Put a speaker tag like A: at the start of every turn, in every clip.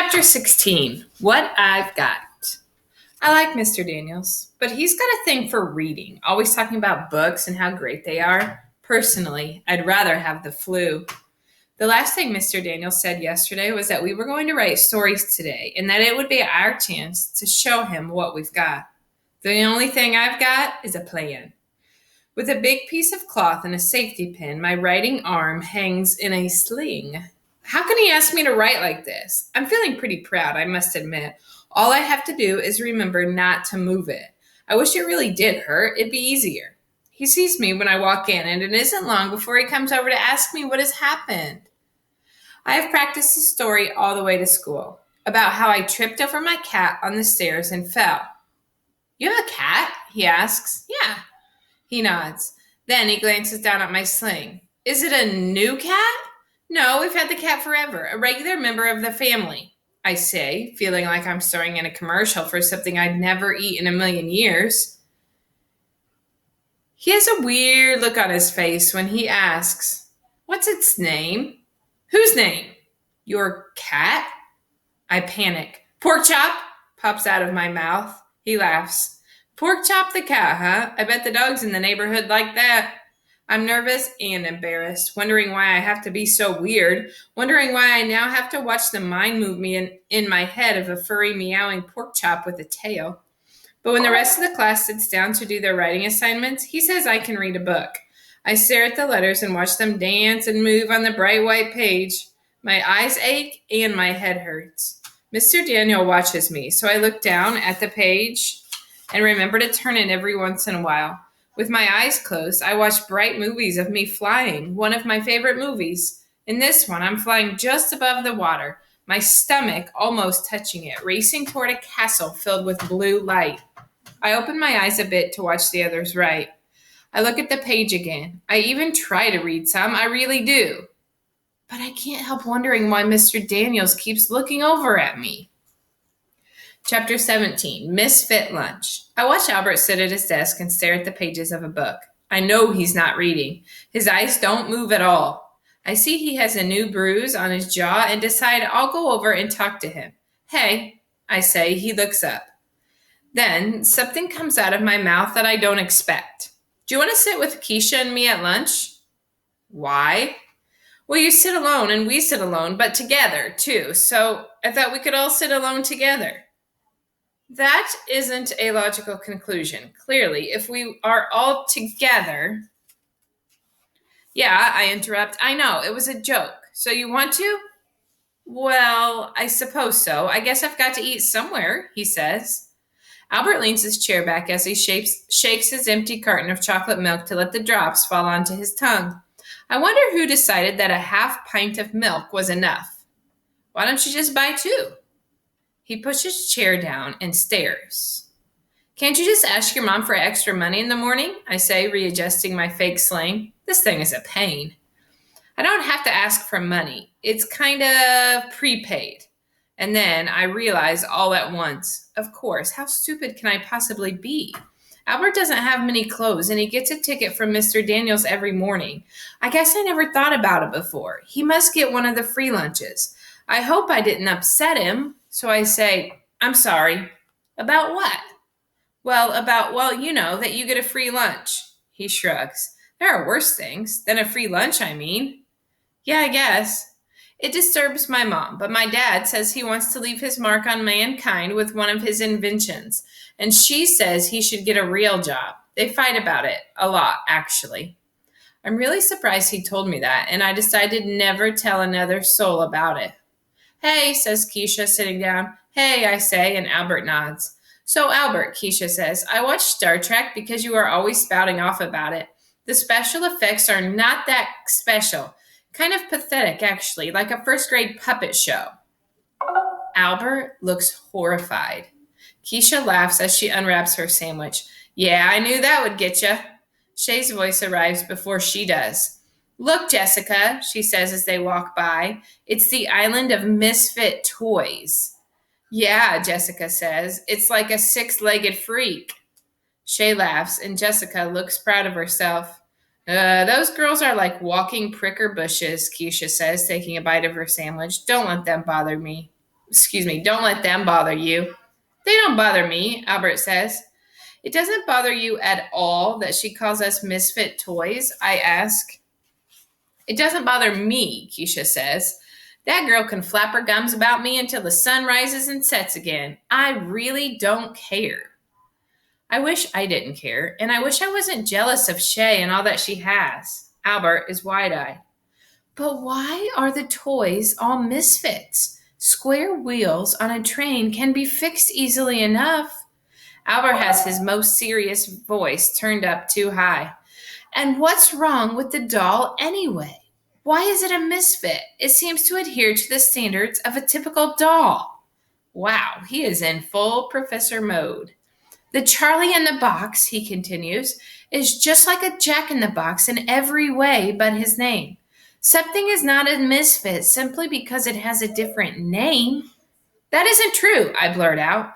A: Chapter 16, What I've Got. I like Mr. Daniels, but he's got a thing for reading, always talking about books and how great they are. Personally, I'd rather have the flu. The last thing Mr. Daniels said yesterday was that we were going to write stories today and that it would be our chance to show him what we've got. The only thing I've got is a plan. With a big piece of cloth and a safety pin, my writing arm hangs in a sling. How can he ask me to write like this? I'm feeling pretty proud, I must admit. All I have to do is remember not to move it. I wish it really did hurt. It'd be easier. He sees me when I walk in, and it isn't long before he comes over to ask me what has happened. I have practiced the story all the way to school about how I tripped over my cat on the stairs and fell. You have a cat? He asks. Yeah. He nods. Then he glances down at my sling. Is it a new cat? No, we've had the cat forever, a regular member of the family, I say, feeling like I'm starring in a commercial for something I'd never eat in a million years. He has a weird look on his face when he asks, What's its name? Whose name? Your cat? I panic. Pork chop pops out of my mouth. He laughs. Pork chop the cat, huh? I bet the dogs in the neighborhood like that. I'm nervous and embarrassed, wondering why I have to be so weird, wondering why I now have to watch the mind movement in my head of a furry meowing pork chop with a tail. But when the rest of the class sits down to do their writing assignments, he says I can read a book. I stare at the letters and watch them dance and move on the bright white page. My eyes ache and my head hurts. Mr. Daniel watches me, so I look down at the page and remember to turn it every once in a while. With my eyes closed, I watch bright movies of me flying, one of my favorite movies. In this one, I'm flying just above the water, my stomach almost touching it, racing toward a castle filled with blue light. I open my eyes a bit to watch the others write. I look at the page again. I even try to read some, I really do. But I can't help wondering why Mr. Daniels keeps looking over at me. Chapter 17, Misfit Lunch. I watch Albert sit at his desk and stare at the pages of a book. I know he's not reading. His eyes don't move at all. I see he has a new bruise on his jaw and decide I'll go over and talk to him. Hey, I say. He looks up. Then something comes out of my mouth that I don't expect. Do you want to sit with Keisha and me at lunch? Why? Well, you sit alone and we sit alone, but together, too. So I thought we could all sit alone together. That isn't a logical conclusion. Clearly, if we are all together... Yeah, I interrupt. I know, it was a joke. So you want to? Well, I suppose so. I guess I've got to eat somewhere, he says. Albert leans his chair back as he shakes his empty carton of chocolate milk to let the drops fall onto his tongue. I wonder who decided that a half pint of milk was enough. Why don't you just buy two? He pushes his chair down and stares. Can't you just ask your mom for extra money in the morning? I say, readjusting my fake slang. This thing is a pain. I don't have to ask for money. It's kind of prepaid. And then I realize all at once, of course, how stupid can I possibly be? Albert doesn't have many clothes, and he gets a ticket from Mr. Daniels every morning. I guess I never thought about it before. He must get one of the free lunches. I hope I didn't upset him. So I say, I'm sorry. About what? Well, you know, that you get a free lunch. He shrugs. There are worse things than a free lunch, I mean. Yeah, I guess. It disturbs my mom, but my dad says he wants to leave his mark on mankind with one of his inventions, and she says he should get a real job. They fight about it a lot, actually. I'm really surprised he told me that, and I decided never tell another soul about it. Hey, says Keisha, sitting down. Hey, I say, and Albert nods. So, Albert, Keisha says, I watch Star Trek because you are always spouting off about it. The special effects are not that special. Kind of pathetic, actually, like a first-grade puppet show. Albert looks horrified. Keisha laughs as she unwraps her sandwich. Yeah, I knew that would get you. Shay's voice arrives before she does. Look, Jessica, she says as they walk by. It's the island of misfit toys. Yeah, Jessica says. It's like a six-legged freak. Shay laughs, and Jessica looks proud of herself. Those girls are like walking pricker bushes, Keisha says, taking a bite of her sandwich. Don't let them bother me. Don't let them bother you. They don't bother me, Albert says. It doesn't bother you at all that she calls us misfit toys, I ask. It doesn't bother me, Keisha says. That girl can flap her gums about me until the sun rises and sets again. I really don't care. I wish I didn't care, and I wish I wasn't jealous of Shay and all that she has. Albert is wide-eyed. But why are the toys all misfits? Square wheels on a train can be fixed easily enough. Albert has his most serious voice turned up too high. And what's wrong with the doll anyway? Why is it a misfit? It seems to adhere to the standards of a typical doll. Wow, he is in full professor mode. The Charlie in the box, he continues, is just like a Jack in the box in every way but his name. Something is not a misfit simply because it has a different name. That isn't true, I blurt out.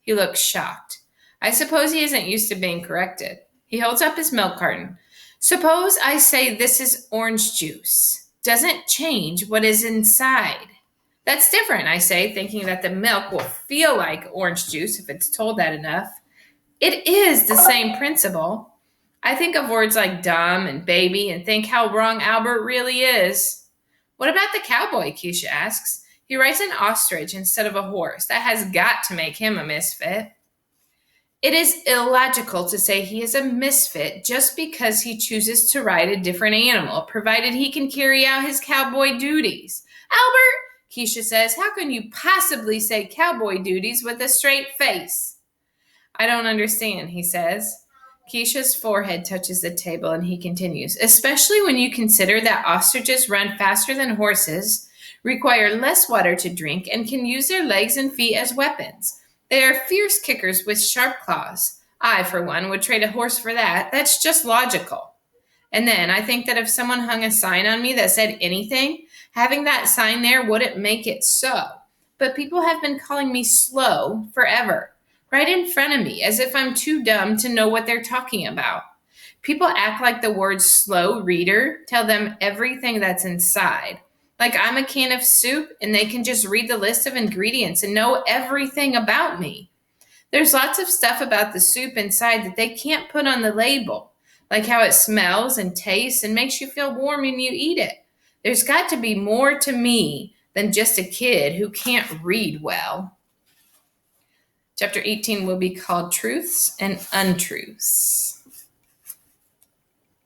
A: He looks shocked. I suppose he isn't used to being corrected. He holds up his milk carton. Suppose I say this is orange juice. Doesn't change what is inside. That's different, I say, thinking that the milk will feel like orange juice if it's told that enough. It is the same principle. I think of words like dumb and baby and think how wrong Albert really is. What about the cowboy? Keisha asks. He writes an ostrich instead of a horse. That has got to make him a misfit. It is illogical to say he is a misfit just because he chooses to ride a different animal, provided he can carry out his cowboy duties. Albert, Keisha says, how can you possibly say cowboy duties with a straight face? I don't understand, he says. Keisha's forehead touches the table and he continues, especially when you consider that ostriches run faster than horses, require less water to drink, and can use their legs and feet as weapons. They are fierce kickers with sharp claws. I, for one, would trade a horse for that. That's just logical. And then I think that if someone hung a sign on me that said anything, having that sign there wouldn't make it so. But people have been calling me slow forever, right in front of me, as if I'm too dumb to know what they're talking about. People act like the word slow reader tell them everything that's inside. Like I'm a can of soup and they can just read the list of ingredients and know everything about me. There's lots of stuff about the soup inside that they can't put on the label, like how it smells and tastes and makes you feel warm when you eat it. There's got to be more to me than just a kid who can't read well. Chapter 18 will be called Truths and Untruths.